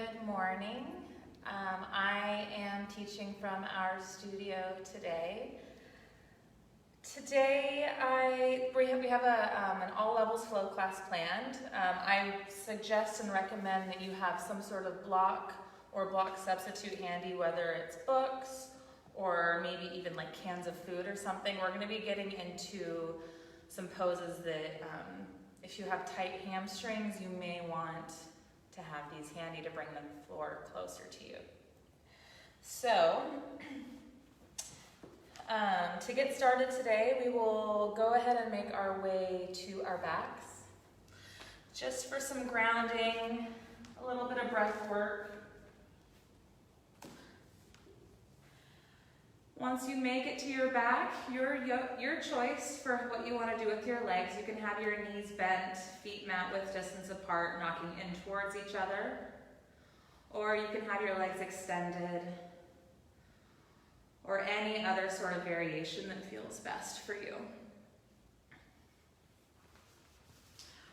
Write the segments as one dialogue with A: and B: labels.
A: Good morning. I am teaching from our studio today. Today we have an all levels flow class planned. I suggest and recommend that you have some sort of block or block substitute handy, whether it's books or maybe even like cans of food or something. We're going to be getting into some poses that if you have tight hamstrings, you may want to have these handy to bring the floor closer to you. So, to get started today, we will go ahead and make our way to our backs. Just for some grounding, a little bit of breath work. Once you make it to your back, your choice for what you want to do with your legs. You can have your knees bent, feet mat width distance apart, knocking in towards each other. Or you can have your legs extended, or any other sort of variation that feels best for you.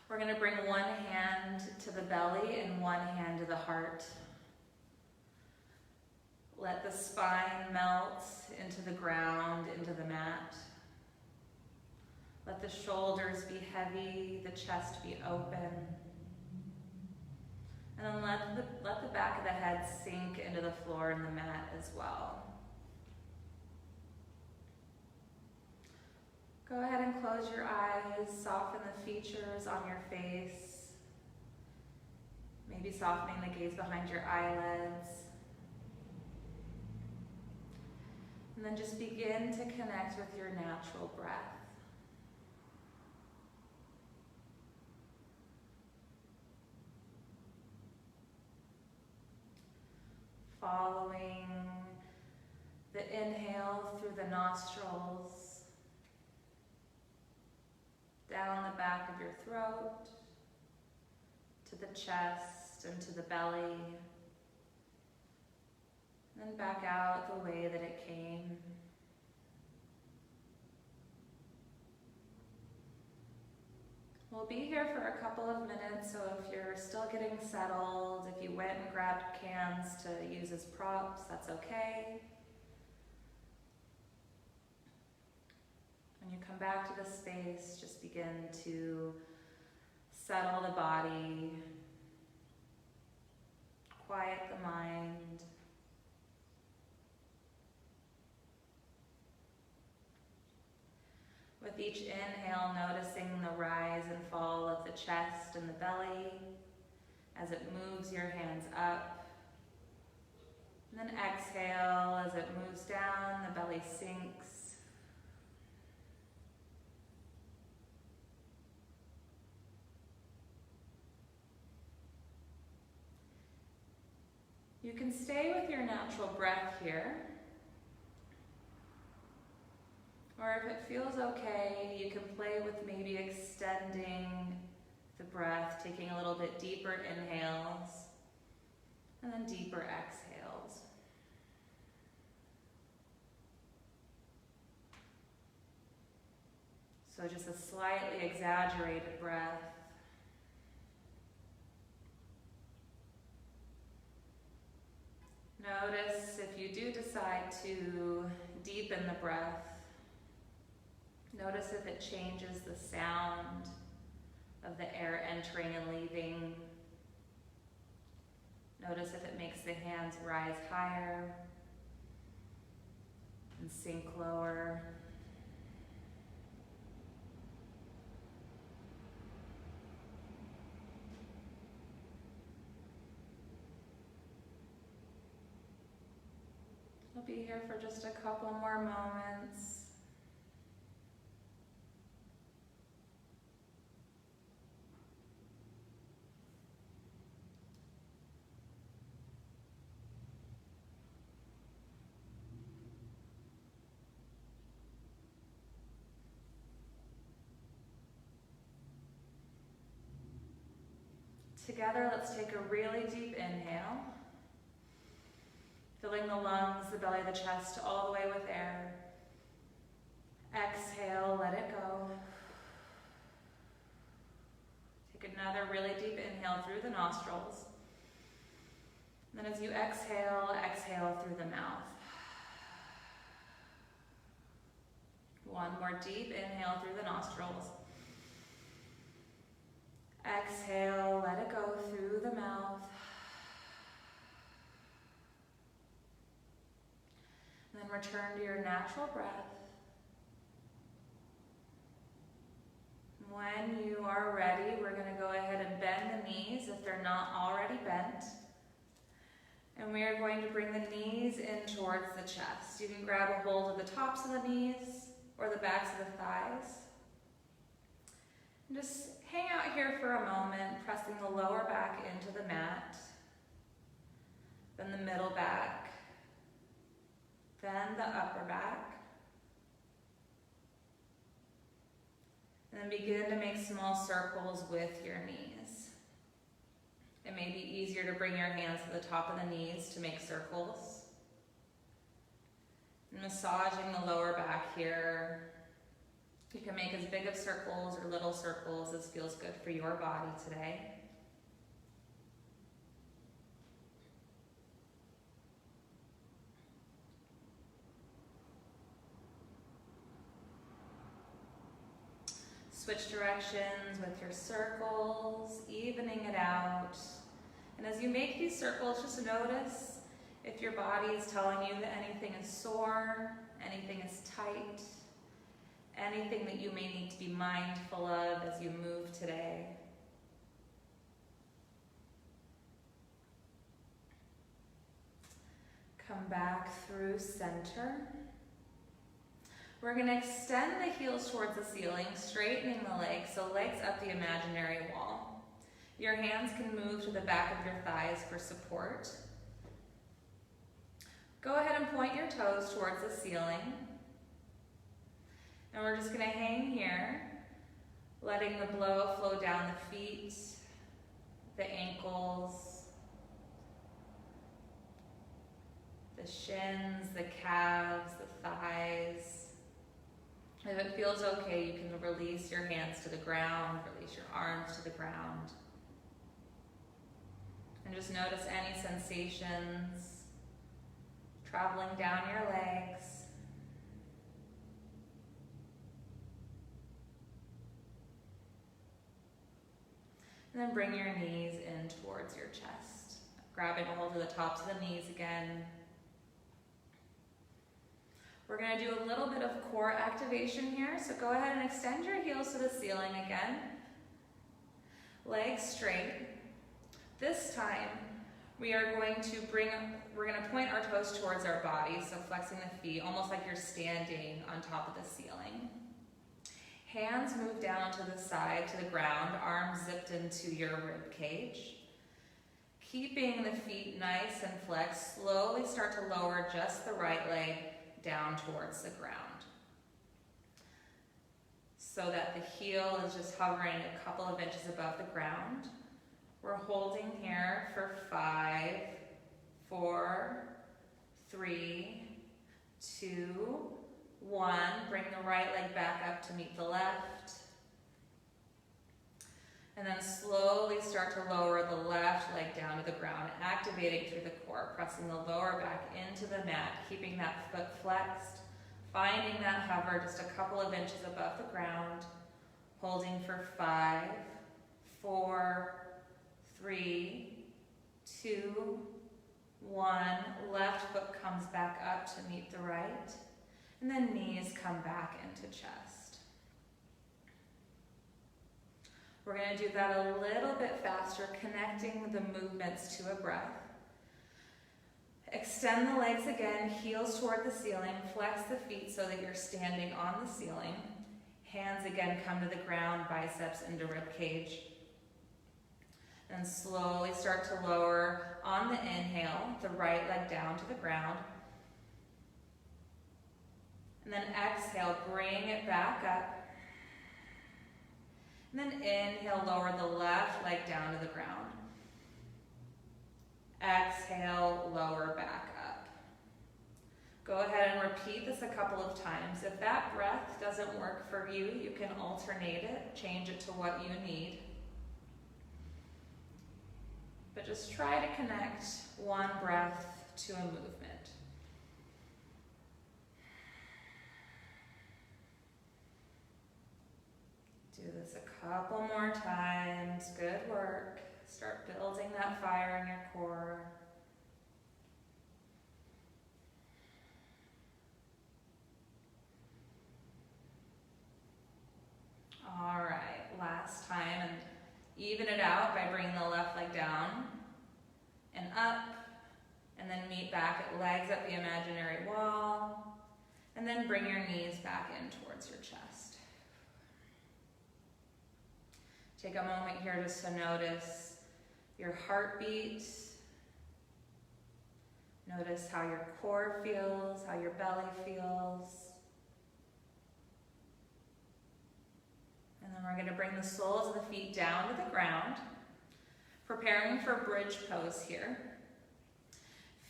A: We're going to bring one hand to the belly and one hand to the heart. Let the spine melt into the ground, into the mat. Let the shoulders be heavy, the chest be open. And then let the back of the head sink into the floor and the mat as well. Go ahead and close your eyes, soften the features on your face. Maybe softening the gaze behind your eyelids. And then just begin to connect with your natural breath. Following the inhale through the nostrils, down the back of your throat, to the chest and to the belly. Then back out the way that it came. We'll be here for a couple of minutes, so if you're still getting settled, if you went and grabbed cans to use as props, that's okay. When you come back to the space, just begin to settle the body, quiet the mind. With each inhale, noticing the rise and fall of the chest and the belly as it moves your hands up. And then exhale, as it moves down, the belly sinks. You can stay with your natural breath here. Or if it feels okay, you can play with maybe extending the breath, taking a little bit deeper inhales, and then deeper exhales. So just a slightly exaggerated breath. Notice if you do decide to deepen the breath, notice if it changes the sound of the air entering and leaving. Notice if it makes the hands rise higher and sink lower. We'll be here for just a couple more moments. Together, let's take a really deep inhale, filling the lungs, the belly, the chest, all the way with air. Exhale, let it go. Take another really deep inhale through the nostrils. And then as you exhale, exhale through the mouth. One more deep inhale through the nostrils. Exhale, let it go through the mouth. And then return to your natural breath. When you are ready, we're going to go ahead and bend the knees if they're not already bent. And we are going to bring the knees in towards the chest. You can grab a hold of the tops of the knees or the backs of the thighs. And just hang out here for a moment, pressing the lower back into the mat, then the middle back, then the upper back. And then begin to make small circles with your knees. It may be easier to bring your hands to the top of the knees to make circles. And massaging the lower back here. You can make as big of circles or little circles as feels good for your body today. Switch directions with your circles, evening it out. And as you make these circles, just notice if your body is telling you that anything is sore, anything is tight, anything that you may need to be mindful of as you move today. Come back through center. We're going to extend the heels towards the ceiling, straightening the legs, so legs up the imaginary wall. Your hands can move to the back of your thighs for support. Go ahead and point your toes towards the ceiling. And we're just going to hang here, letting the blow flow down the feet, the ankles, the shins, the calves, the thighs. If it feels okay, you can release your hands to the ground, release your arms to the ground. And just notice any sensations traveling down your legs. And then bring your knees in towards your chest. Grabbing a hold of the tops of the knees again. We're going to do a little bit of core activation here, so go ahead and extend your heels to the ceiling again. Legs straight. This time, we're going to point our toes towards our body, so flexing the feet, almost like you're standing on top of the ceiling. Hands move down to the side, to the ground, arms zipped into your rib cage. Keeping the feet nice and flexed, slowly start to lower just the right leg down towards the ground, so that the heel is just hovering a couple of inches above the ground. We're holding here for 5, 4, 3, 2, 1. Bring the right leg back up to meet the left. And then slowly start to lower the left leg down to the ground, activating through the core, pressing the lower back into the mat, keeping that foot flexed, finding that hover just a couple of inches above the ground, holding for 5, 4, 3, 2, 1. Left foot comes back up to meet the right, and then knees come back into chest. We're going to do that a little bit faster, connecting the movements to a breath. Extend the legs again, heels toward the ceiling, flex the feet so that you're standing on the ceiling. Hands again come to the ground, biceps into rib cage. And slowly start to lower on the inhale, the right leg down to the ground. And then exhale, bring it back up. And then inhale, lower the left leg down to the ground. Exhale, lower back up. Go ahead and repeat this a couple of times. If that breath doesn't work for you, you can alternate it, change it to what you need. But Just try to connect one breath to a movement. Do this a couple more times. Good work. Start building that fire in your core. All right, last time, and even it out by bringing the left leg down and up, and then meet back at legs at the imaginary wall, and then bring your knees back in towards your chest. Take a moment here just to notice your heartbeat. Notice how your core feels, how your belly feels. And then we're going to bring the soles of the feet down to the ground, preparing for bridge pose here.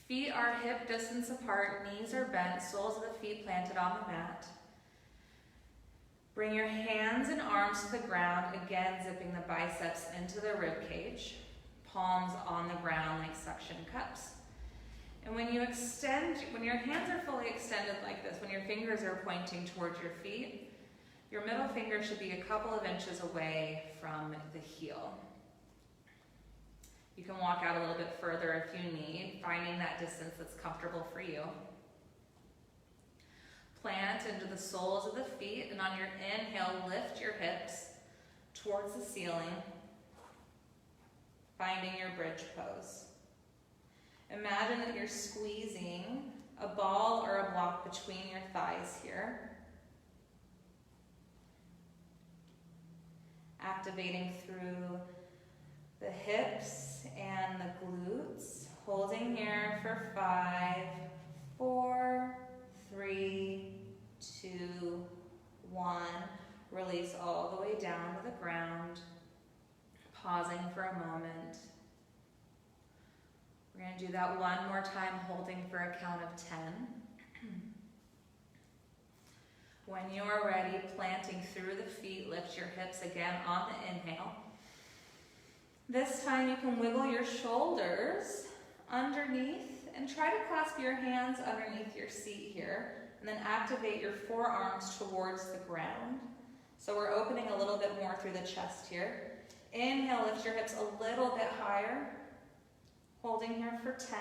A: Feet are hip distance apart, knees are bent, soles of the feet planted on the mat. Bring your hands and arms to the ground, again zipping the biceps into the rib cage, palms on the ground like suction cups. And when you extend, when your hands are fully extended like this, when your fingers are pointing towards your feet, your middle finger should be a couple of inches away from the heel. You can walk out a little bit further if you need, finding that distance that's comfortable for you. Plant into the soles of the feet, and on your inhale, lift your hips towards the ceiling, finding your bridge pose. Imagine that you're squeezing a ball or a block between your thighs here. Activating through the hips and the glutes. Holding here for 5, 4, 3, 2, 1. Release all the way down to the ground. Pausing for a moment. We're going to do that one more time, holding for a count of 10. When you are ready, planting through the feet, lift your hips again on the inhale. This time you can wiggle your shoulders underneath and try to clasp your hands underneath your seat here, and then activate your forearms towards the ground. So we're opening a little bit more through the chest here. Inhale, lift your hips a little bit higher. Holding here for 10,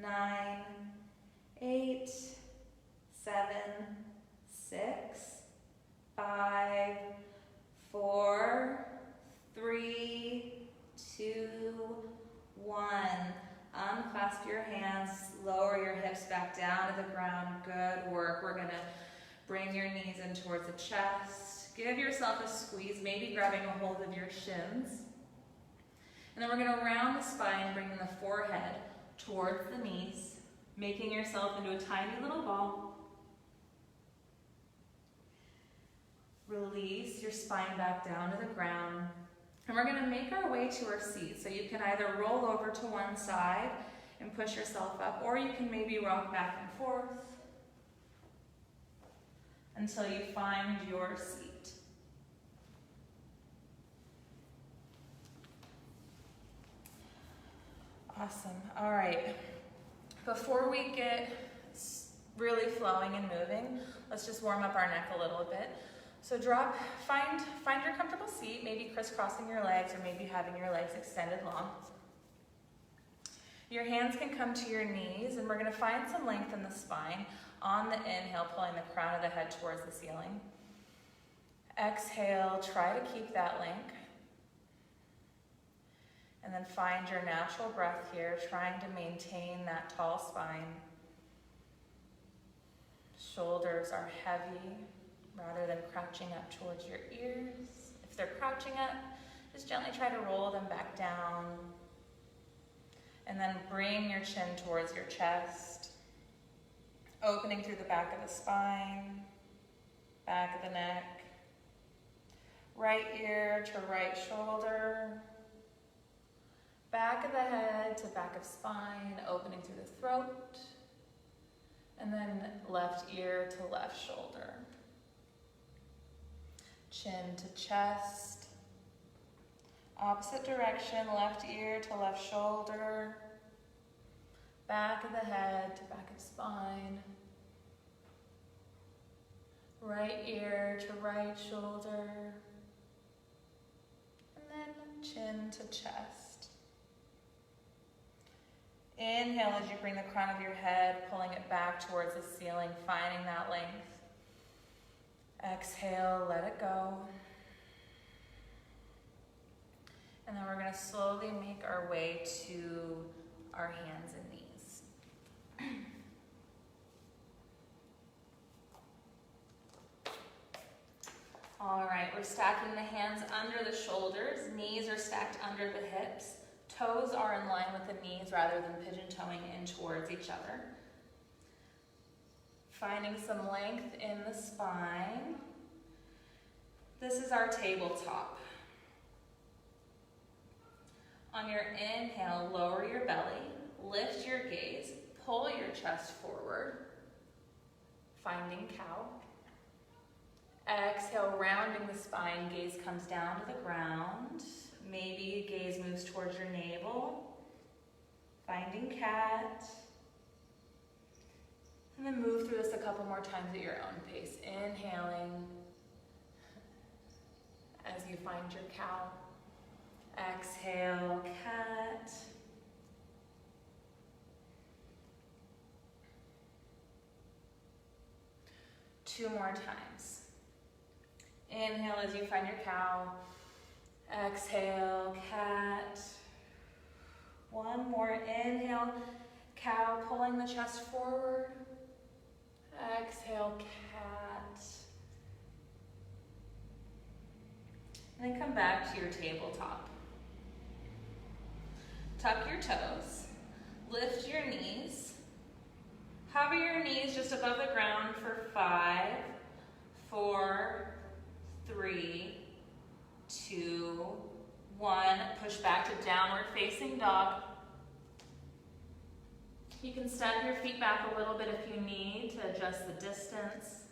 A: 9, 8, 7, 6, 5, 4, 3, 2, 1. Unclasp your hands, lower your hips back down to the ground. Good work. We're going to bring your knees in towards the chest. Give yourself a squeeze, maybe grabbing a hold of your shins. And then we're going to round the spine, bringing the forehead towards the knees, making yourself into a tiny little ball. Release your spine back down to the ground. And we're going to make our way to our seat. So you can either roll over to one side and push yourself up, or you can maybe rock back and forth until you find your seat. Awesome. All right. Before we get really flowing and moving, let's just warm up our neck a little bit. So find your comfortable seat, maybe crisscrossing your legs or maybe having your legs extended long. Your hands can come to your knees, and we're going to find some length in the spine. On the inhale, pulling the crown of the head towards the ceiling. Exhale, try to keep that link. And then find your natural breath here, trying to maintain that tall spine. Shoulders are heavy, rather than crouching up towards your ears. If they're crouching up, just gently try to roll them back down. And then bring your chin towards your chest, opening through the back of the spine, back of the neck, right ear to right shoulder, back of the head to back of spine, opening through the throat, and then left ear to left shoulder. Chin to chest, Opposite direction, left ear to left shoulder, back of the head to back of spine, right ear to right shoulder, and then chin to chest. Inhale as you bring the crown of your head, pulling it back towards the ceiling, finding that length. Exhale, let it go. And then we're going to slowly make our way to our hands and knees. All right, we're stacking the hands under the shoulders. Knees are stacked under the hips. Toes are in line with the knees rather than pigeon-toeing in towards each other. Finding some length in the spine. This is our tabletop. On your inhale, lower your belly, lift your gaze, pull your chest forward, finding cow. Exhale, rounding the spine, gaze comes down to the ground. Maybe gaze moves towards your navel, finding cat. And then move through this a couple more times at your own pace. Inhaling as you find your cow. Exhale, cat. Two more times. Inhale as you find your cow. Exhale, cat. One more. Inhale, cow, pulling the chest forward. Exhale, cat. And then come back to your tabletop. Tuck your toes, lift your knees, hover your knees just above the ground for 5, 4, 3, 2, 1. Push back to downward facing dog. You can step your feet back a little bit if you need to adjust the distance.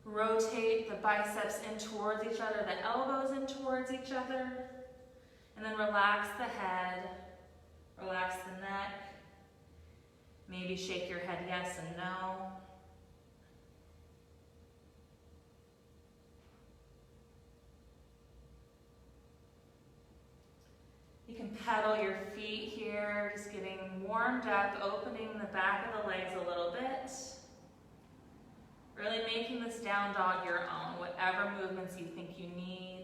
A: Rotate the biceps in towards each other, the elbows in towards each other. And then relax the head, relax the neck. Maybe shake your head yes and no. You can pedal your feet here, just getting warmed up, opening the back of the legs a little bit. Really making this down dog your own, whatever movements you think you need.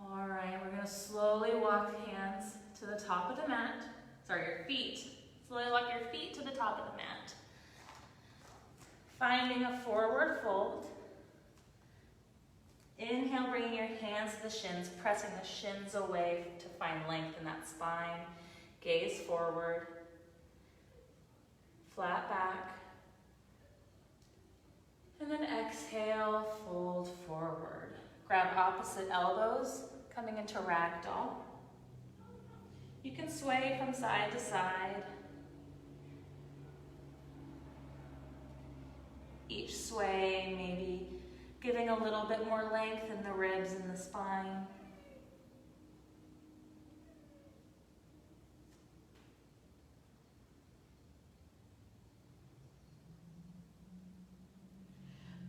A: All right, we're gonna slowly walk hands to the top of the mat. Sorry, your feet. Slowly walk your feet to the top of the mat. Finding a forward fold. Inhale, bringing your hands to the shins, pressing the shins away to find length in that spine. Gaze forward. Flat back. And then exhale, fold forward. Grab opposite elbows, coming into ragdoll. You can sway from side to side. Each sway maybe giving a little bit more length in the ribs and the spine.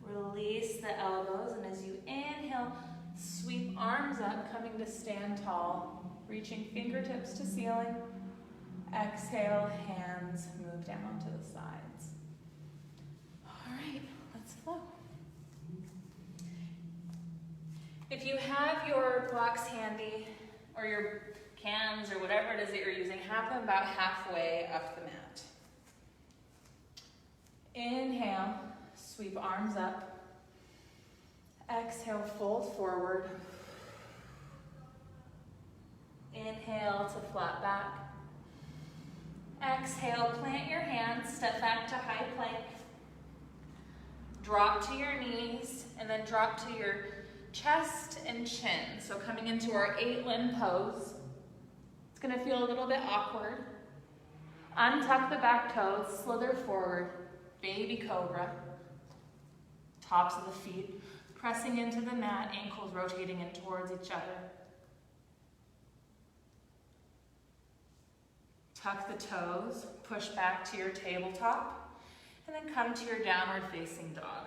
A: Release the elbows, and as you inhale, sweep arms up, coming to stand tall, reaching fingertips to ceiling. Exhale, hands move down to the sides. All right, let's flow. If you have your blocks handy, or your cans, or whatever it is that you're using, have them about halfway up the mat. Inhale, sweep arms up. Exhale, fold forward. Inhale to flat back. Exhale, plant your hands, step back to high plank. Drop to your knees, and then drop to your chest and chin. So coming into our 8-limb pose. It's gonna feel a little bit awkward. Untuck the back toes, slither forward, baby cobra, tops of the feet pressing into the mat, ankles rotating in towards each other. Tuck the toes, push back to your tabletop, and then come to your downward facing dog.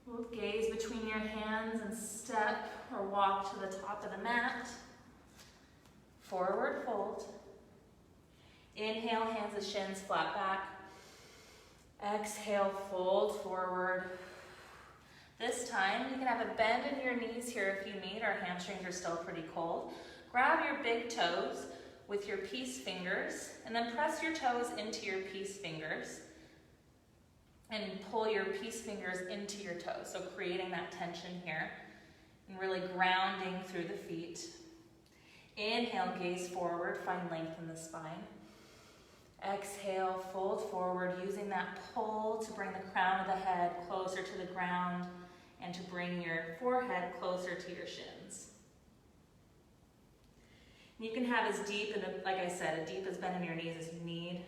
A: We'll gaze between your hands and step or walk to the top of the mat. Forward fold. Inhale, hands to shins, flat back. Exhale, fold forward. This time, you can have a bend in your knees here if you need. Our hamstrings are still pretty cold. Grab your big toes with your peace fingers, and then press your toes into your peace fingers, and pull your peace fingers into your toes. So creating that tension here, and really grounding through the feet. Inhale, gaze forward, find length in the spine. Exhale, fold forward, using that pull to bring the crown of the head closer to the ground and to bring your forehead closer to your shins. You can have as deep, and like I said, as deep as bend in your knees as you need.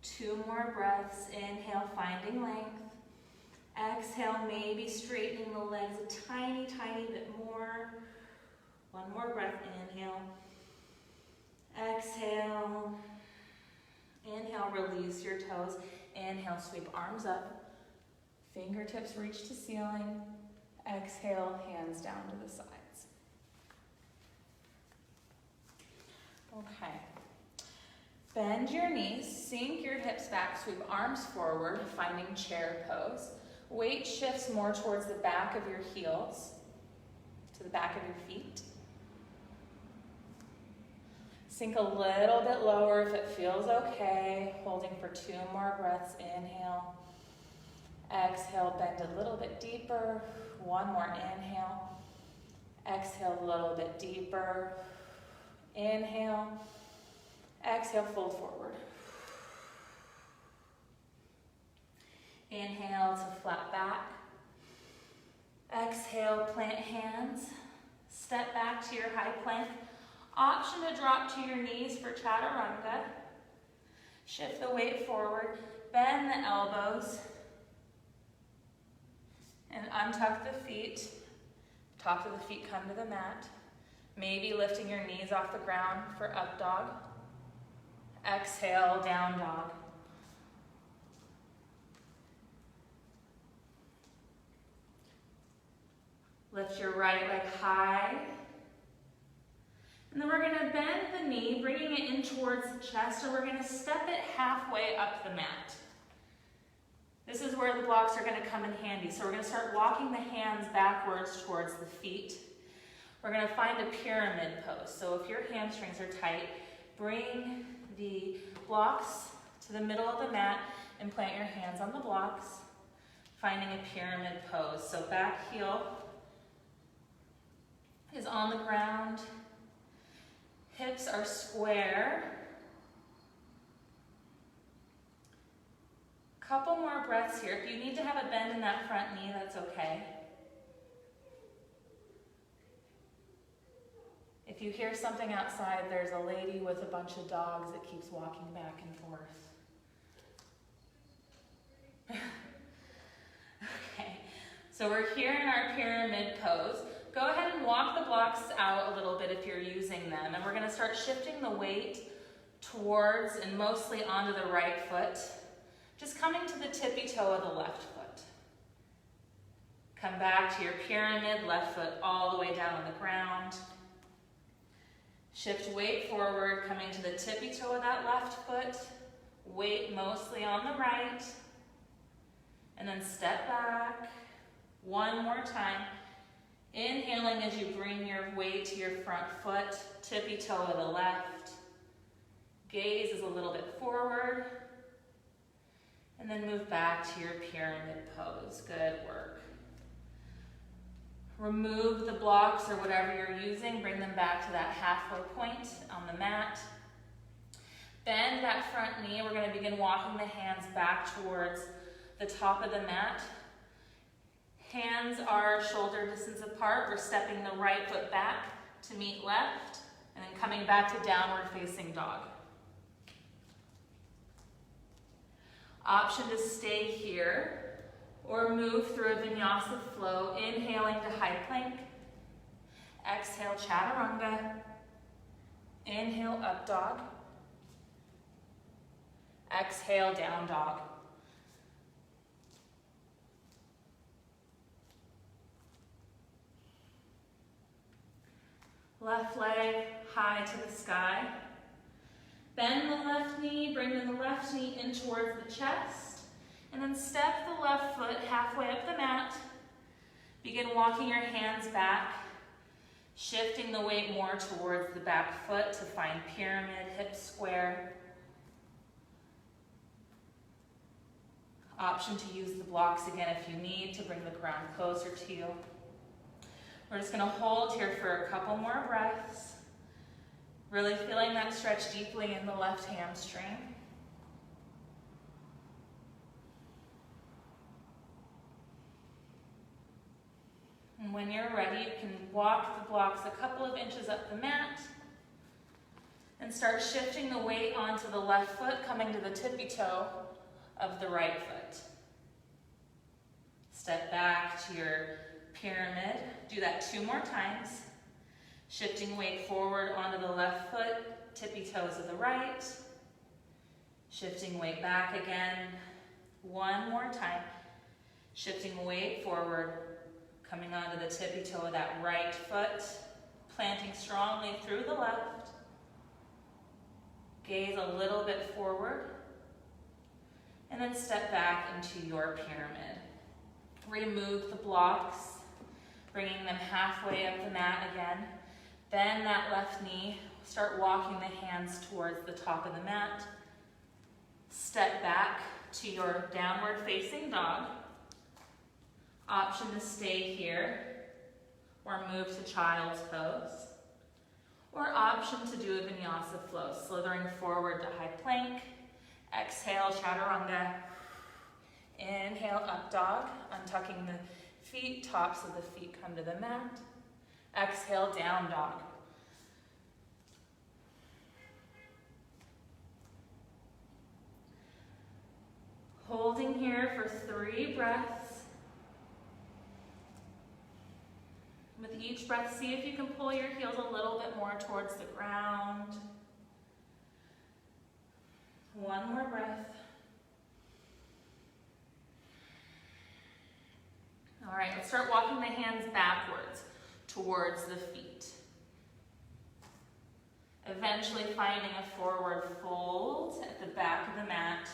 A: Two more breaths. Inhale, finding length. Exhale, maybe straightening the legs a tiny, tiny bit more. One more breath, inhale. Exhale. Inhale, release your toes. Inhale, sweep arms up. Fingertips reach to ceiling. Exhale, hands down to the sides. Okay. Bend your knees, sink your hips back, sweep arms forward, finding chair pose. Weight shifts more towards the back of your heels, to the back of your feet. Sink a little bit lower if it feels okay, holding for two more breaths. Inhale. Exhale, bend a little bit deeper. One more inhale. Exhale a little bit deeper. Inhale. Exhale, fold forward. Inhale to flat back. Exhale, plant hands. Step back to your high plank. Option to drop to your knees for chaturanga. Shift the weight forward. Bend the elbows. And untuck the feet. Top of the feet come to the mat. Maybe lifting your knees off the ground for up dog. Exhale, down dog. Lift your right leg high. And then we're gonna bend the knee, bringing it in towards the chest, and we're gonna step it halfway up the mat. This is where the blocks are gonna come in handy. So we're gonna start walking the hands backwards towards the feet. We're gonna find a pyramid pose. So if your hamstrings are tight, bring the blocks to the middle of the mat and plant your hands on the blocks, finding a pyramid pose. So back heel is on the ground. Hips are square. Couple more breaths here. If you need to have a bend in that front knee, that's okay. If you hear something outside, there's a lady with a bunch of dogs that keeps walking back and forth. Okay, so we're here in our pyramid pose. Go ahead and walk the blocks out a little bit if you're using them, and we're gonna start shifting the weight towards and mostly onto the right foot, just coming to the tippy toe of the left foot. Come back to your pyramid, left foot all the way down on the ground. Shift weight forward, coming to the tippy toe of that left foot, weight mostly on the right, and then step back. One more time. Inhaling as you bring your weight to your front foot, tippy toe of the left. Gaze is a little bit forward. And then move back to your pyramid pose. Good work. Remove the blocks or whatever you're using. Bring them back to that halfway point on the mat. Bend that front knee. We're going to begin walking the hands back towards the top of the mat. Hands are shoulder distance apart. We're stepping the right foot back to meet left, and then coming back to downward facing dog. Option to stay here or move through a vinyasa flow, inhaling to high plank. Exhale, chaturanga. Inhale, up dog. Exhale, down dog. Left leg high to the sky. Bend the left knee, bring the left knee in towards the chest, and then step the left foot halfway up the mat. Begin walking your hands back, shifting the weight more towards the back foot to find pyramid, hip square. Option to use the blocks again if you need to bring the ground closer to you. We're just going to hold here for a couple more breaths. Really feeling that stretch deeply in the left hamstring. And when you're ready, you can walk the blocks a couple of inches up the mat and start shifting the weight onto the left foot, coming to the tippy toe of the right foot. Step back to your pyramid. Do that 2 more times. Shifting weight forward onto the left foot, tippy toes of the right. Shifting weight back again. 1 more time. Shifting weight forward, coming onto the tippy toe of that right foot. Planting strongly through the left. Gaze a little bit forward. And then step back into your pyramid. Remove the blocks, bringing them halfway up the mat again. Bend that left knee. Start walking the hands towards the top of the mat. Step back to your downward facing dog. Option to stay here or move to child's pose. Or option to do a vinyasa flow, slithering forward to high plank. Exhale, chaturanga. Inhale, up dog, untucking the feet, tops of the feet come to the mat. Exhale, down dog. Holding here for 3 breaths. With each breath, see if you can pull your heels a little bit more towards the ground. 1 more breath. All right, let's start walking the hands backwards towards the feet. Eventually finding a forward fold at the back of the mat.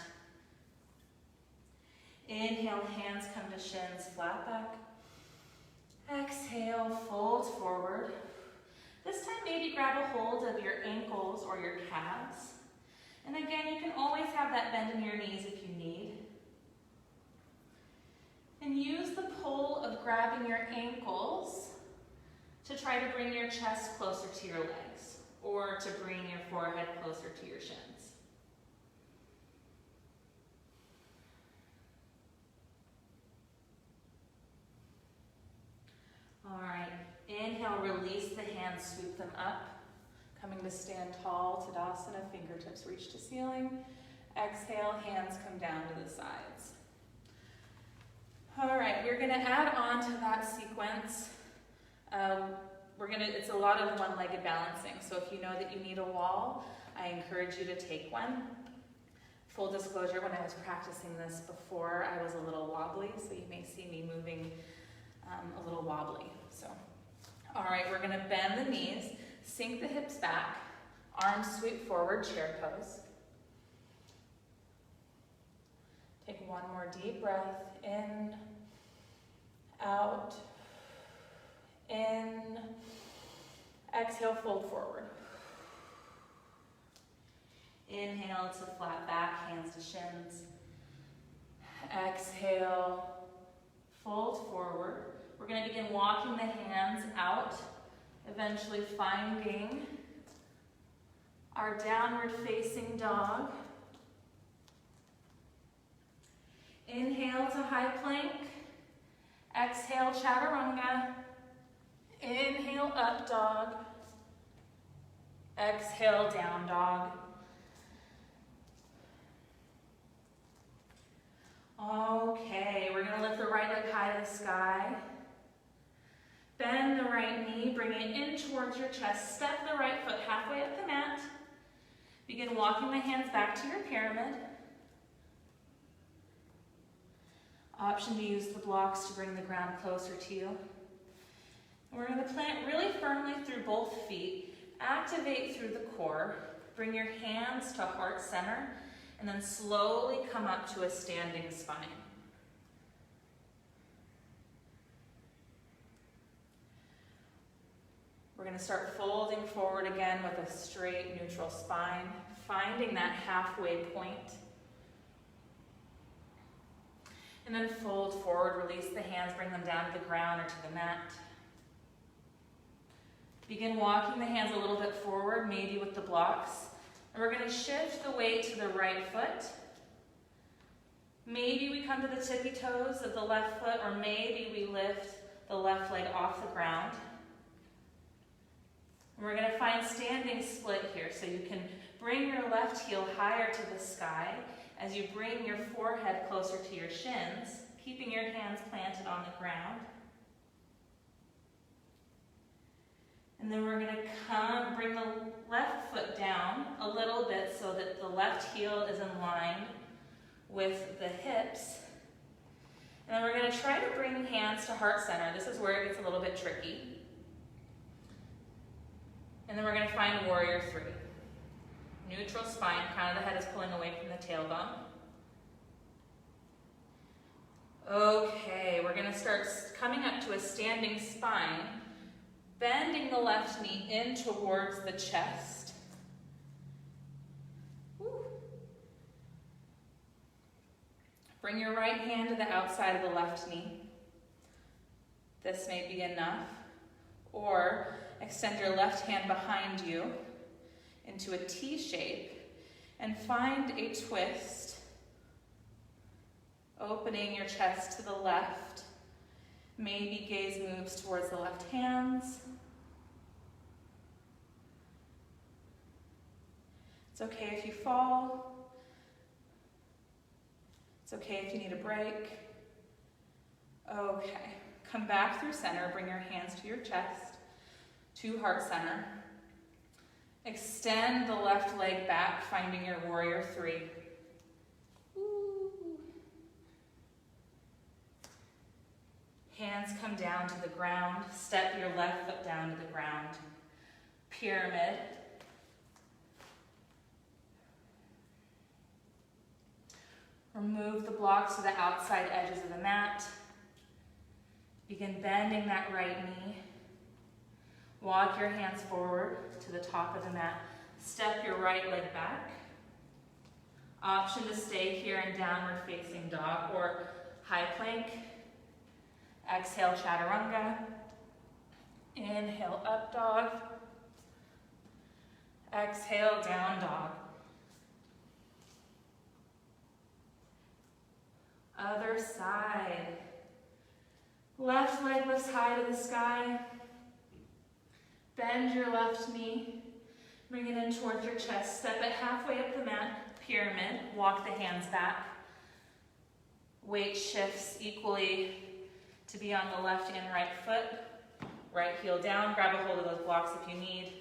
A: Inhale, hands come to shins, flat back. Exhale, fold forward. This time maybe grab a hold of your ankles or your calves. And again, you can always have that bend in your knees if you need. And use the pull of grabbing your ankles to try to bring your chest closer to your legs or to bring your forehead closer to your shins. All right, inhale, release the hands, sweep them up. Coming to stand tall, Tadasana, fingertips reach to ceiling. Exhale, hands come down to the sides. All right, we're gonna add on to that sequence. It's a lot of one-legged balancing. So if you know that you need a wall, I encourage you to take one. Full disclosure, when I was practicing this before, I was a little wobbly, so you may see me moving a little wobbly. So, all right, we're gonna bend the knees, sink the hips back, arms sweep forward, chair pose. Take 1 more deep breath, in, out, in, exhale, fold forward. Inhale to flat back, hands to shins. Exhale, fold forward. We're going to begin walking the hands out, eventually finding our downward facing dog. Inhale to high plank. Exhale, chaturanga. Inhale, up dog. Exhale, down dog. Okay, we're gonna lift the right leg high to the sky. Bend the right knee, bring it in towards your chest. Step the right foot halfway up the mat. Begin walking the hands back to your pyramid. Option to use the blocks to bring the ground closer to you. And we're going to plant really firmly through both feet. Activate through the core. Bring your hands to heart center, and then slowly come up to a standing spine. We're going to start folding forward again with a straight, neutral spine, finding that halfway point. And then fold forward, release the hands, bring them down to the ground or to the mat. Begin walking the hands a little bit forward, maybe with the blocks. And we're going to shift the weight to the right foot. Maybe we come to the tippy toes of the left foot, or maybe we lift the left leg off the ground. And we're going to find standing split here, so you can bring your left heel higher to the sky as you bring your forehead closer to your shins, keeping your hands planted on the ground. And then we're going to bring the left foot down a little bit so that the left heel is in line with the hips. And then we're going to try to bring hands to heart center. This is where it gets a little bit tricky. And then we're going to find warrior three. Neutral spine, crown of the head is pulling away from the tailbone. Okay, we're going to start coming up to a standing spine, bending the left knee in towards the chest. Woo. Bring your right hand to the outside of the left knee. This may be enough. Or extend your left hand behind you into a T shape and find a twist, opening your chest to the left. Maybe gaze moves towards the left hands. It's okay if you fall. It's okay if you need a break. Okay, come back through center, bring your hands to your chest, to heart center. Extend the left leg back, finding your warrior three. Ooh. Hands come down to the ground. Step your left foot down to the ground. Pyramid. Remove the blocks to the outside edges of the mat. Begin bending that right knee. Walk your hands forward to the top of the mat. Step your right leg back. Option to stay here in downward facing dog or high plank. Exhale, chaturanga. Inhale, up dog. Exhale, down dog. Other side. Left leg lifts high to the sky. Bend your left knee. Bring it in towards your chest. Step it halfway up the mat. Pyramid. Walk the hands back. Weight shifts equally to be on the left and right foot. Right heel down. Grab a hold of those blocks if you need.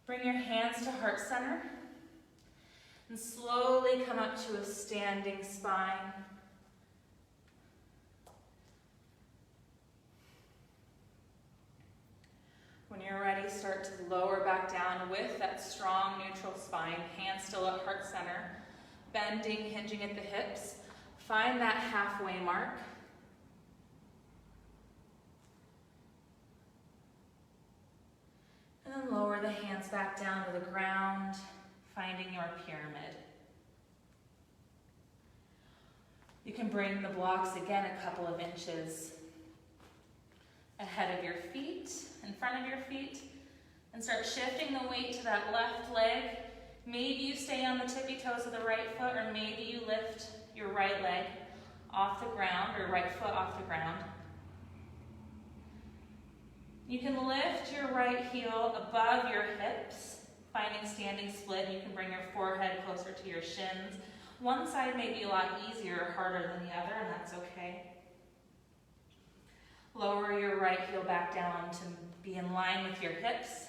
A: Bring your hands to heart center. And slowly come up to a standing spine. When you're ready, start to lower back down with that strong neutral spine. Hands still at heart center. Bending, hinging at the hips. Find that halfway mark. And then lower the hands back down to the ground, finding your pyramid. You can bring the blocks again a couple of inches ahead of your feet, in front of your feet, and start shifting the weight to that left leg. Maybe you stay on the tippy toes of the right foot, or maybe you lift your right leg off the ground, or right foot off the ground. You can lift your right heel above your hips, finding standing split. You can bring your forehead closer to your shins. One side may be a lot easier or harder than the other, and that's okay. Lower your right heel back down to be in line with your hips.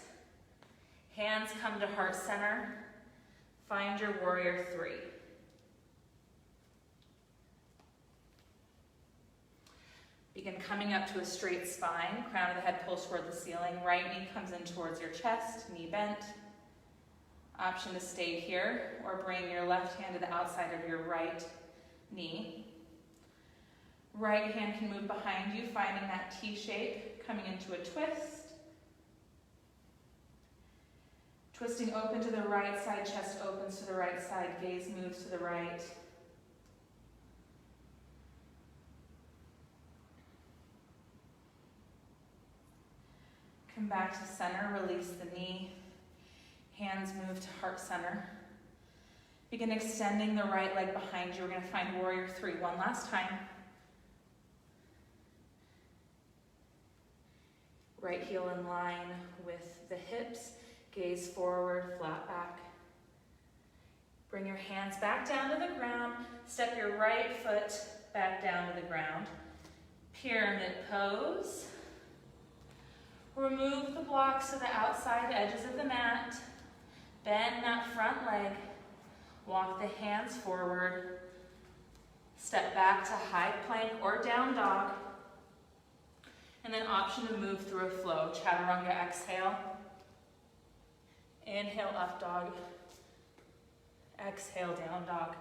A: Hands come to heart center. Find your warrior three. Begin coming up to a straight spine. Crown of the head pulls toward the ceiling. Right knee comes in towards your chest, knee bent. Option to stay here or bring your left hand to the outside of your right knee. Right hand can move behind you, finding that T shape, coming into a twist. Twisting open to the right side, chest opens to the right side, gaze moves to the right. Come back to center, release the knee. Hands move to heart center. Begin extending the right leg behind you. We're going to find warrior three one last time. Right heel in line with the hips. Gaze forward, flat back. Bring your hands back down to the ground. Step your right foot back down to the ground. Pyramid pose. Remove the blocks to the outside edges of the mat. Bend that front leg. Walk the hands forward. Step back to high plank or down dog. And then option to move through a flow. Chaturanga exhale. Inhale, up dog. Exhale, down dog.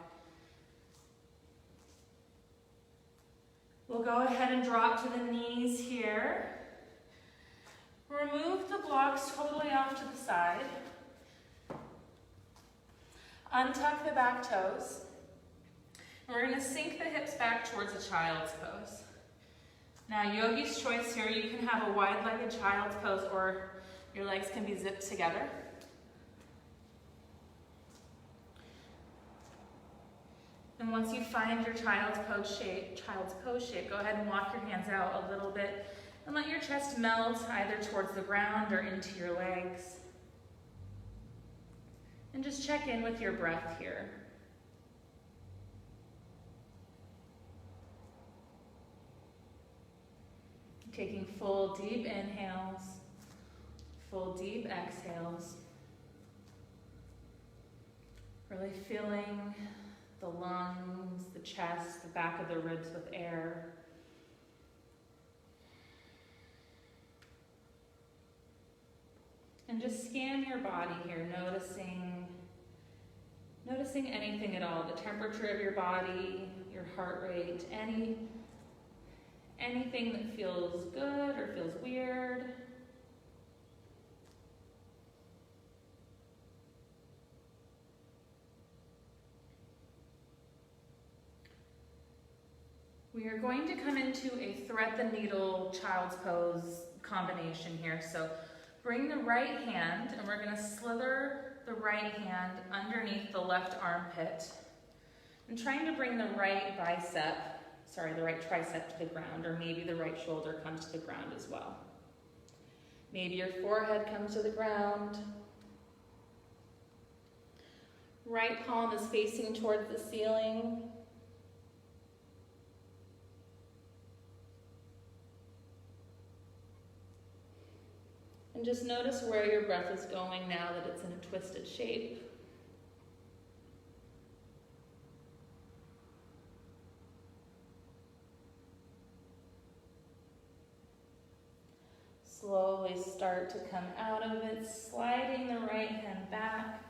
A: We'll go ahead and drop to the knees here. Remove the blocks totally off to the side. Untuck the back toes. And we're going to sink the hips back towards a child's pose. Now, yogi's choice here, you can have a wide-legged child's pose or your legs can be zipped together. And once you find your child's pose shape, go ahead and walk your hands out a little bit and let your chest melt either towards the ground or into your legs. And just check in with your breath here. Taking full deep inhales, full deep exhales. Really filling the lungs, the chest, the back of the ribs with air. And just scan your body here, noticing anything at all, the temperature of your body, your heart rate, anything that feels good or feels weird. We are going to come into a thread the needle child's pose combination here. So bring the right hand and we're going to slither the right hand underneath the left armpit. I'm trying to bring the right tricep to the ground, or maybe the right shoulder comes to the ground as well. Maybe your forehead comes to the ground. Right palm is facing towards the ceiling. And just notice where your breath is going now that it's in a twisted shape. Slowly start to come out of it, sliding the right hand back.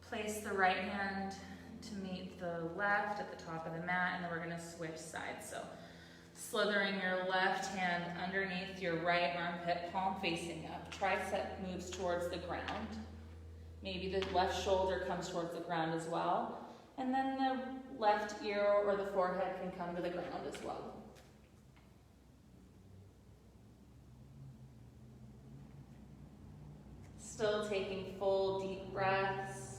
A: Place the right hand to meet the left at the top of the mat, and then we're going to switch sides. So slithering your left hand underneath your right armpit, palm facing up. Tricep moves towards the ground. Maybe the left shoulder comes towards the ground as well. And then the left ear or the forehead can come to the ground as well. Still taking full deep breaths.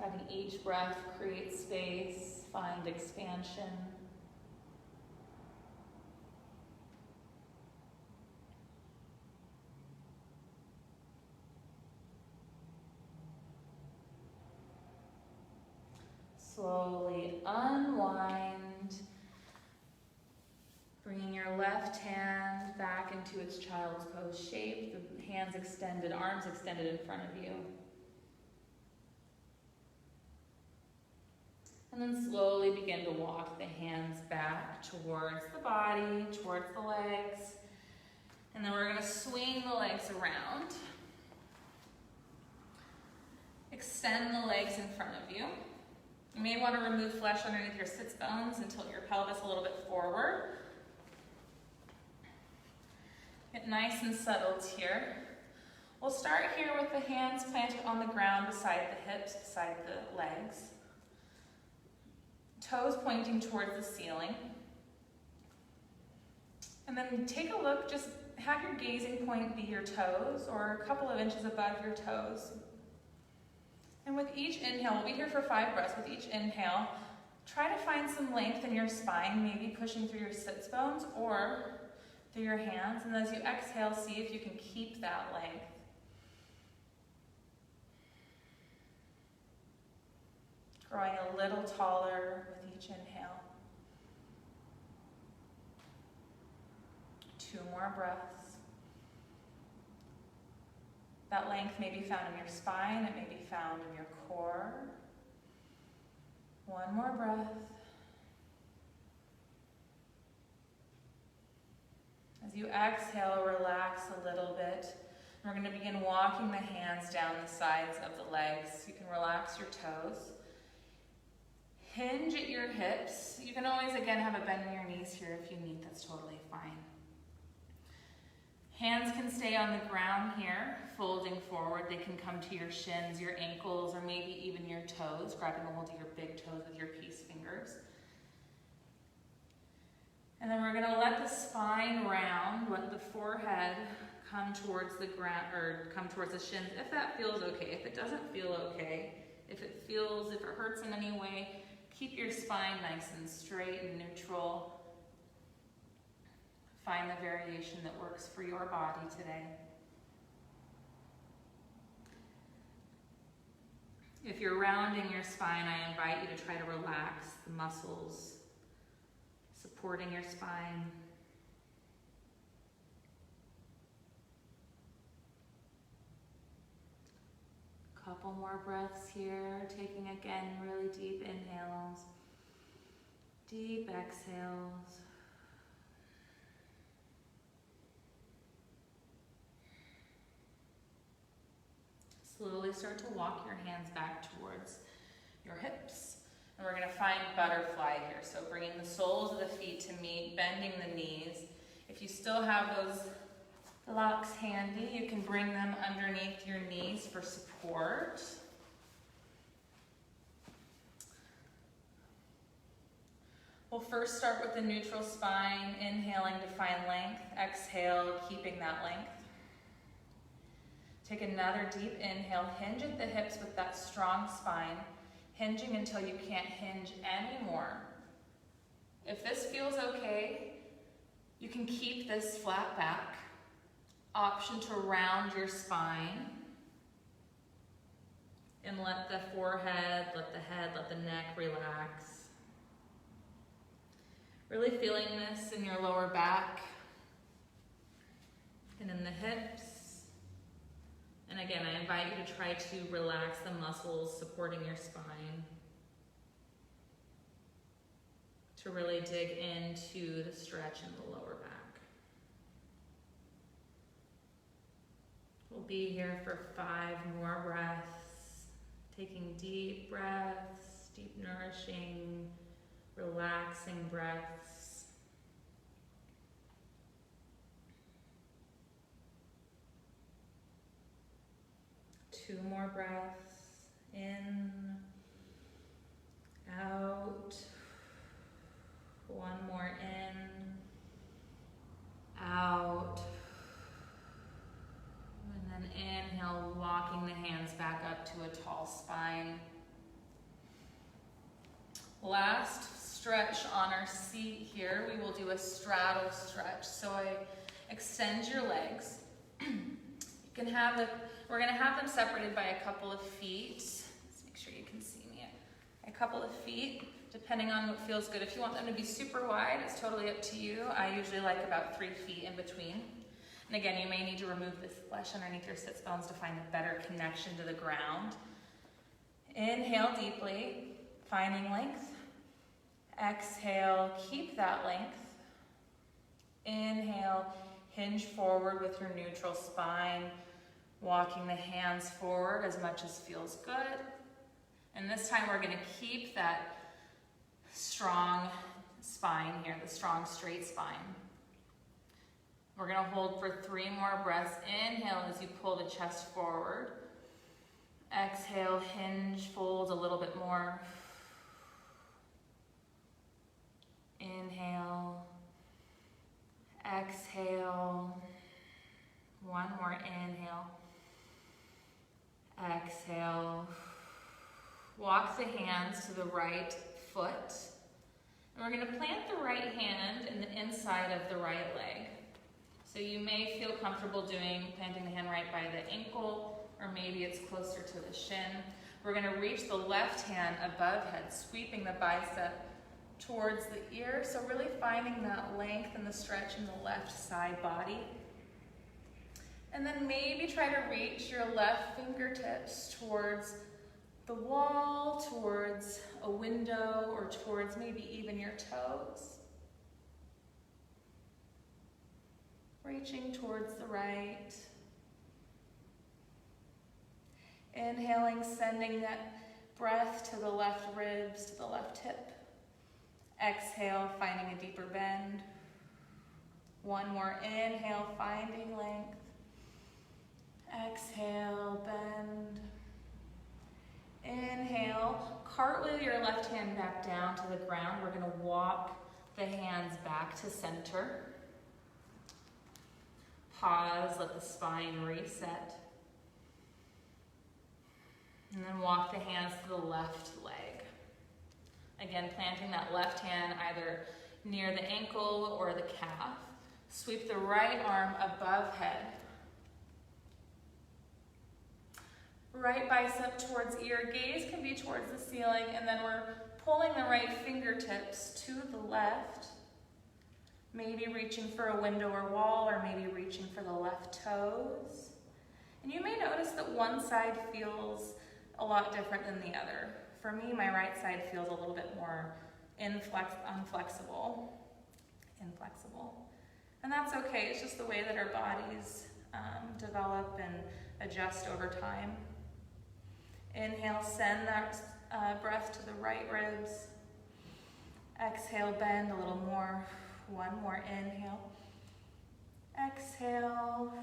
A: Having each breath create space, find expansion. Slowly unwind, bringing your left hand back into its child's pose shape, the hands extended, arms extended in front of you. And then slowly begin to walk the hands back towards the body, towards the legs. And then we're going to swing the legs around. Extend the legs in front of you. You may want to remove flesh underneath your sits bones and tilt your pelvis a little bit forward. Get nice and settled here. We'll start here with the hands planted on the ground beside the hips, beside the legs. Toes pointing towards the ceiling. And then take a look, just have your gazing point be your toes or a couple of inches above your toes. And with each inhale, we'll be here for 5 breaths. With each inhale, try to find some length in your spine, maybe pushing through your sits bones or through your hands. And as you exhale, see if you can keep that length. Growing a little taller with each inhale. 2 more breaths. That length may be found in your spine, it may be found in your core. 1 more breath. As you exhale, relax a little bit. We're going to begin walking the hands down the sides of the legs. You can relax your toes. Hinge at your hips. You can always, again, have a bend in your knees here if you need. That's totally fine. Hands can stay on the ground here, folding forward. They can come to your shins, your ankles, or maybe even your toes, grabbing a hold of your big toes with your peace fingers. And then we're going to let the spine round, let the forehead come towards the ground, or come towards the shins, if that feels okay. If it doesn't feel okay, if it hurts in any way, keep your spine nice and straight and neutral. Find the variation that works for your body today. If you're rounding your spine, I invite you to try to relax the muscles supporting your spine. Couple more breaths here, taking again really deep inhales, deep exhales. Slowly start to walk your hands back towards your hips. And we're going to find butterfly here. So bringing the soles of the feet to meet, bending the knees. If you still have those blocks handy, you can bring them underneath your knees for support. We'll first start with the neutral spine, inhaling to find length. Exhale, keeping that length. Take another deep inhale, hinge at the hips with that strong spine, hinging until you can't hinge anymore. If this feels okay, you can keep this flat back. Option to round your spine and let the forehead, let the head, let the neck relax. Really feeling this in your lower back and in the hips. And again, I invite you to try to relax the muscles supporting your spine, to really dig into the stretch in the lower back. We'll be here for 5 more breaths, taking deep breaths, deep nourishing, relaxing breaths. 2 more breaths, in, out, 1 more in, out, and then inhale, walking the hands back up to a tall spine. on our seat here, we will do a straddle stretch. So I extend your legs. We're gonna have them separated by a couple of feet. Let's make sure you can see me. A couple of feet, depending on what feels good. If you want them to be super wide, it's totally up to you. I usually like about 3 feet in between. And again, you may need to remove the flesh underneath your sits bones to find a better connection to the ground. Inhale deeply, finding length. Exhale, keep that length. Inhale, hinge forward with your neutral spine, walking the hands forward as much as feels good. And this time we're gonna keep that strong spine here, the strong straight spine. We're gonna hold for 3 more breaths. Inhale as you pull the chest forward. Exhale, hinge, fold a little bit more. Inhale. Exhale. One more inhale. Exhale. Walk the hands to the right foot. And we're going to plant the right hand in the inside of the right leg. So you may feel comfortable planting the hand right by the ankle, or maybe it's closer to the shin. We're going to reach the left hand above head, sweeping the bicep towards the ear. So really finding that length and the stretch in the left side body. And then maybe try to reach your left fingertips towards the wall, towards a window, or towards maybe even your toes. Reaching towards the right. Inhaling, sending that breath to the left ribs, to the left hip. Exhale, finding a deeper bend. One more inhale, finding length. Exhale, bend. Inhale, cartwheel your left hand back down to the ground. We're going to walk the hands back to center. Pause, let the spine reset. And then walk the hands to the left leg. Again, planting that left hand either near the ankle or the calf. Sweep the right arm above head. Right bicep towards ear, gaze can be towards the ceiling, and then we're pulling the right fingertips to the left. Maybe reaching for a window or wall, or maybe reaching for the left toes. And you may notice that one side feels a lot different than the other. For me, my right side feels a little bit more inflexible. And that's okay, it's just the way that our bodies develop and adjust over time. Inhale, send that breath to the right ribs. Exhale, bend a little more. One more inhale. Exhale.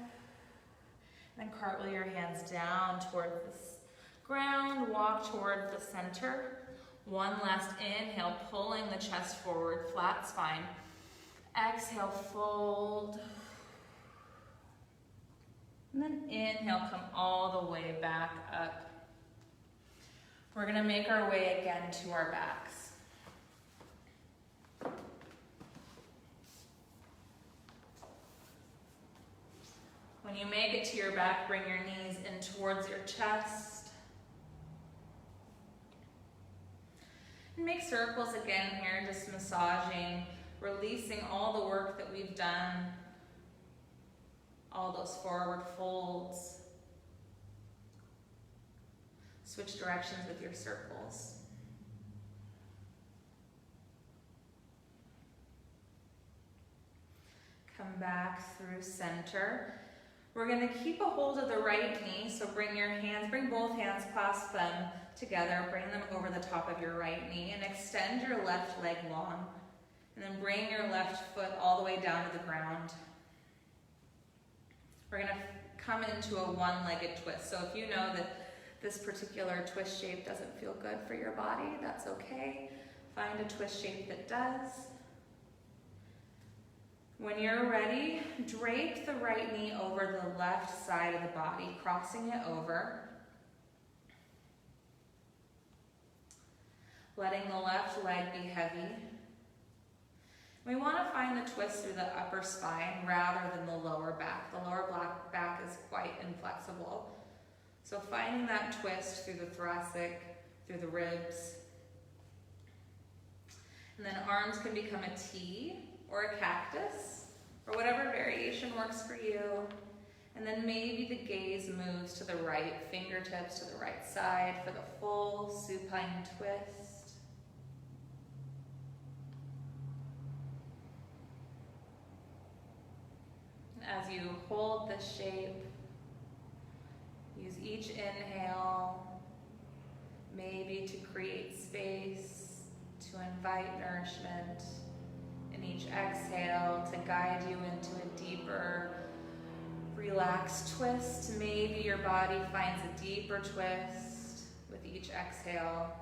A: Then cartwheel your hands down toward the ground. Walk toward the center. One last inhale, pulling the chest forward, flat spine. Exhale, fold. And then inhale, come all the way back up. We're going to make our way again to our backs. When you make it to your back, bring your knees in towards your chest. And make circles again here, just massaging, releasing all the work that we've done, all those forward folds. Switch directions with your circles. Come back through center. We're going to keep a hold of the right knee, so bring both hands, clasp them together, bring them over the top of your right knee, and extend your left leg long. And then bring your left foot all the way down to the ground. We're going to come into a one-legged twist. So if you know that this particular twist shape doesn't feel good for your body, that's okay. Find a twist shape that does. When you're ready, drape the right knee over the left side of the body, crossing it over. Letting the left leg be heavy. We want to find the twist through the upper spine rather than the lower back. The lower back is quite inflexible. So finding that twist through the thoracic, through the ribs. And then arms can become a T or a cactus, or whatever variation works for you. And then maybe the gaze moves to the right, fingertips to the right side for the full supine twist. As you hold this shape, use each inhale maybe to create space, to invite nourishment, and each exhale to guide you into a deeper, relaxed twist. Maybe your body finds a deeper twist with each exhale.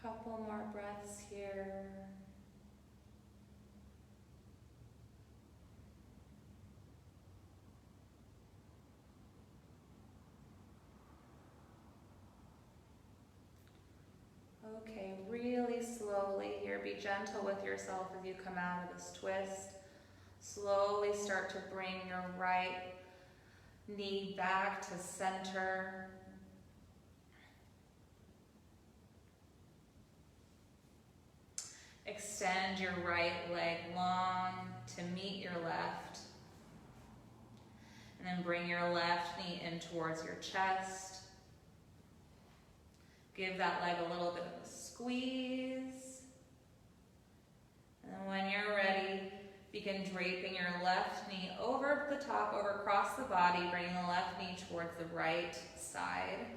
A: Couple more breaths here. Okay, really slowly here, be gentle with yourself as you come out of this twist. Slowly start to bring your right knee back to center. Extend your right leg long to meet your left. And then bring your left knee in towards your chest. Give that leg a little bit of a squeeze. And then when you're ready, begin draping your left knee over the top, over across the body, bringing the left knee towards the right side.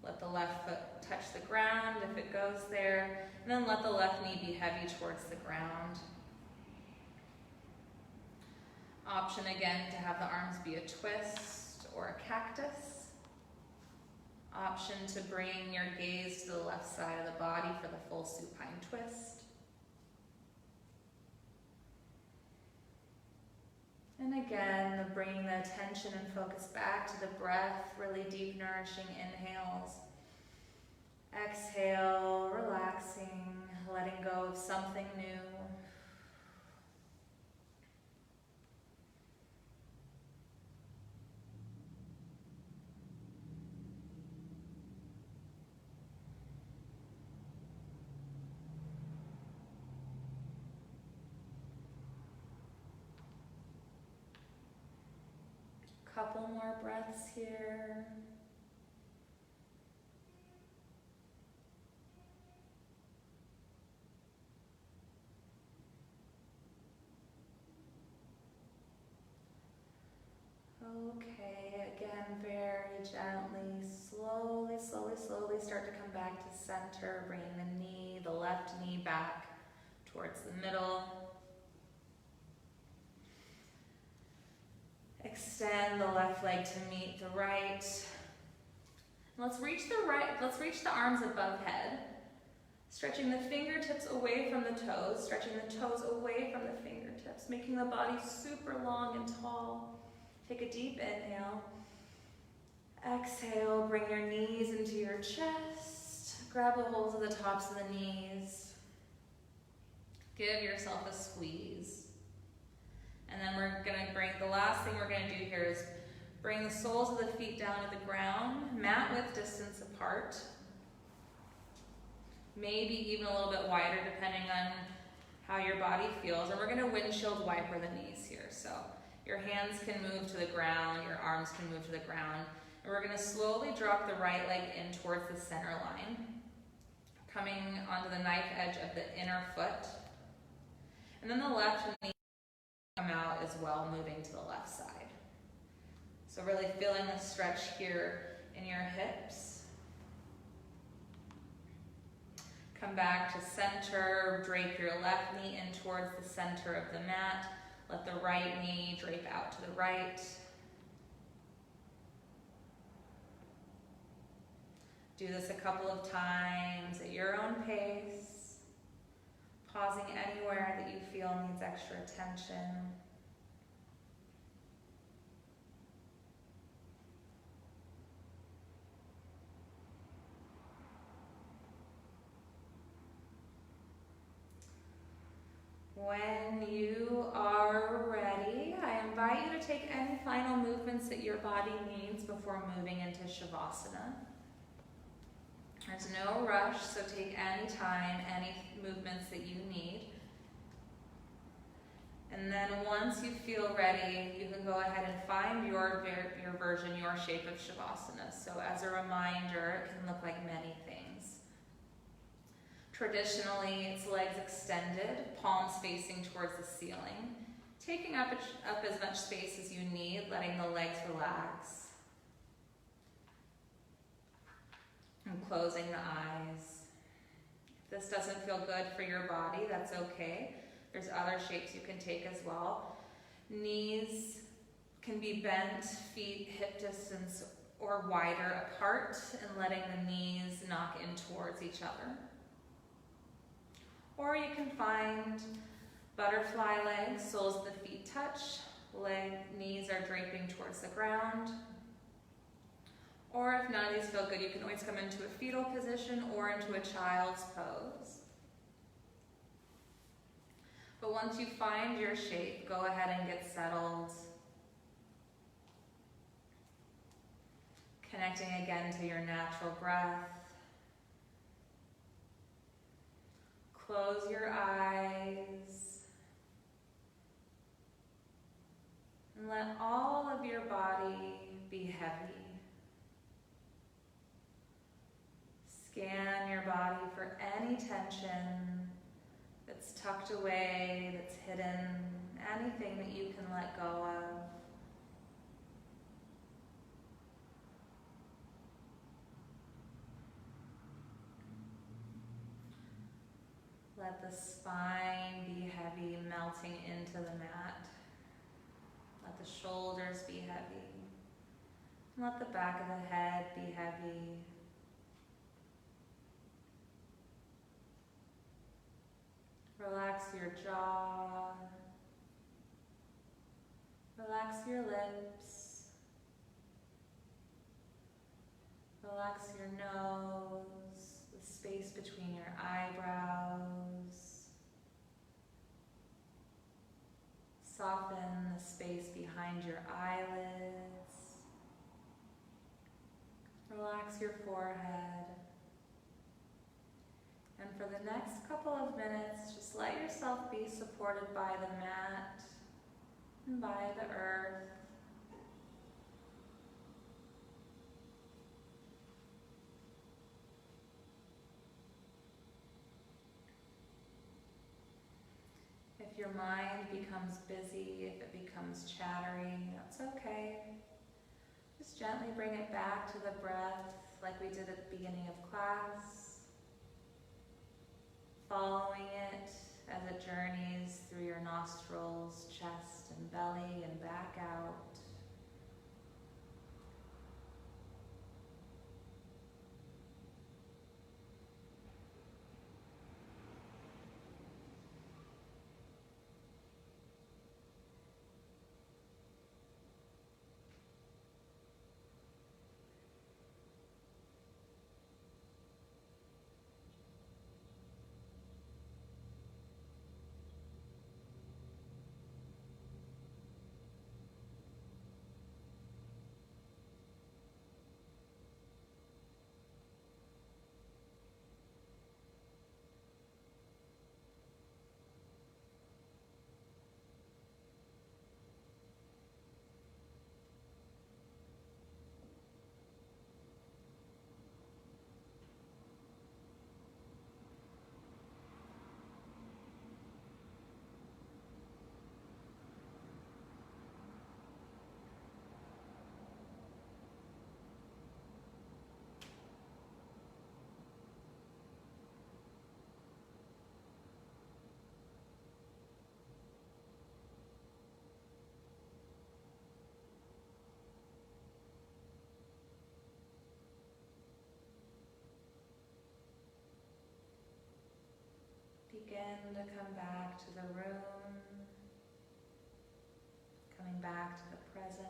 A: Let the left foot touch the ground if it goes there, and then let the left knee be heavy towards the ground. Option again to have the arms be a twist or a cactus. Option to bring your gaze to the left side of the body for the full supine twist. And again, bringing the attention and focus back to the breath, really deep, nourishing inhales. Exhale, relaxing, letting go of something new. Couple more breaths here. Okay, again, very gently, slowly start to come back to center, bringing the knee, the left knee back towards the middle. Extend the left leg to meet the right. Let's reach the arms above head. Stretching the fingertips away from the toes, stretching the toes away from the fingertips, making the body super long and tall. Take a deep inhale. Exhale, bring your knees into your chest. Grab the holes of the tops of the knees. Give yourself a squeeze. And then the last thing we're gonna do here is bring the soles of the feet down to the ground, mat width distance apart. Maybe even a little bit wider depending on how your body feels. And we're gonna windshield wiper the knees here. So your hands can move to the ground, your arms can move to the ground. And we're gonna slowly drop the right leg in towards the center line, coming onto the knife edge of the inner foot. And then the left knee come out as well, moving to the left side. So really feeling the stretch here in your hips. Come back to center, drape your left knee in towards the center of the mat. Let the right knee drape out to the right. Do this a couple of times at your own pace, pausing anywhere that you feel needs extra attention. When you are ready, I invite you to take any final movements that your body needs before moving into Shavasana. There's no rush, so take any time, any movements that you need. And then once you feel ready, you can go ahead and find your version, your shape of Shavasana. So as a reminder, it can look like many things. Traditionally, it's legs extended, palms facing towards the ceiling, taking up as much space as you need, letting the legs relax. And closing the eyes. If this doesn't feel good for your body, that's okay. There's other shapes you can take as well. Knees can be bent, feet hip distance or wider apart, and letting the knees knock in towards each other. Or you can find butterfly legs, soles of the feet touch, knees are draping towards the ground. Or if none of these feel good, you can always come into a fetal position or into a child's pose. But once you find your shape, go ahead and get settled. Connecting again to your natural breath. Close your eyes. And let all of your body be heavy. Scan your body for any tension that's tucked away, that's hidden, anything that you can let go of. Let the spine be heavy, melting into the mat. Let the shoulders be heavy. Let the back of the head be heavy. Relax your jaw. Relax your lips. Relax your nose, the space between your eyebrows. Soften the space behind your eyelids. Relax your forehead. And for the next couple of minutes, just let yourself be supported by the mat and by the earth. If your mind becomes busy, if it becomes chattery, that's okay. Just gently bring it back to the breath like we did at the beginning of class. Following it as it journeys through your nostrils, chest and belly and back out. Begin to come back to the room, coming back to the present.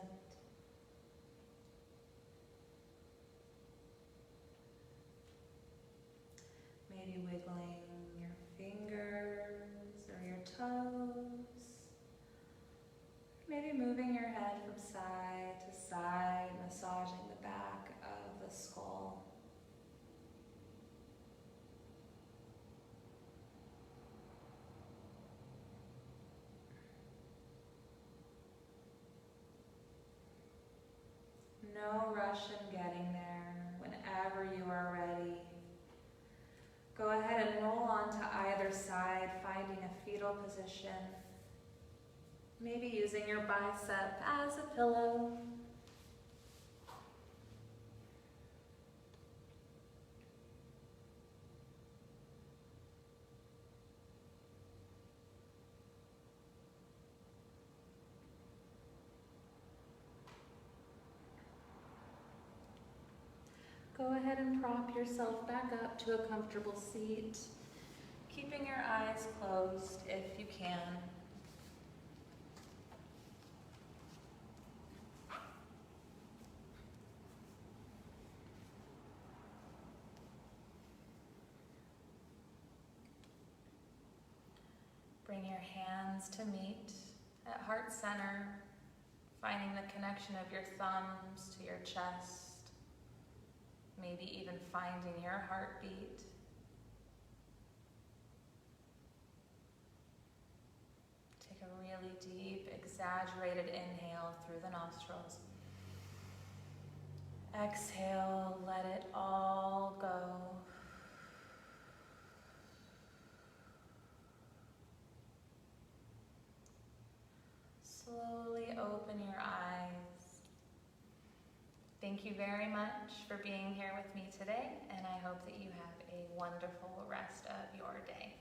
A: Maybe wiggling your fingers or your toes. No rush in getting there. Whenever you are ready, go ahead and roll onto either side, finding a fetal position. Maybe using your bicep as a pillow. Go ahead and prop yourself back up to a comfortable seat, keeping your eyes closed if you can. Bring your hands to meet at heart center, finding the connection of your thumbs to your chest. Maybe even finding your heartbeat. Take a really deep, exaggerated inhale through the nostrils. Exhale, let it all go. Slowly open your eyes. Thank you very much for being here with me today, and I hope that you have a wonderful rest of your day.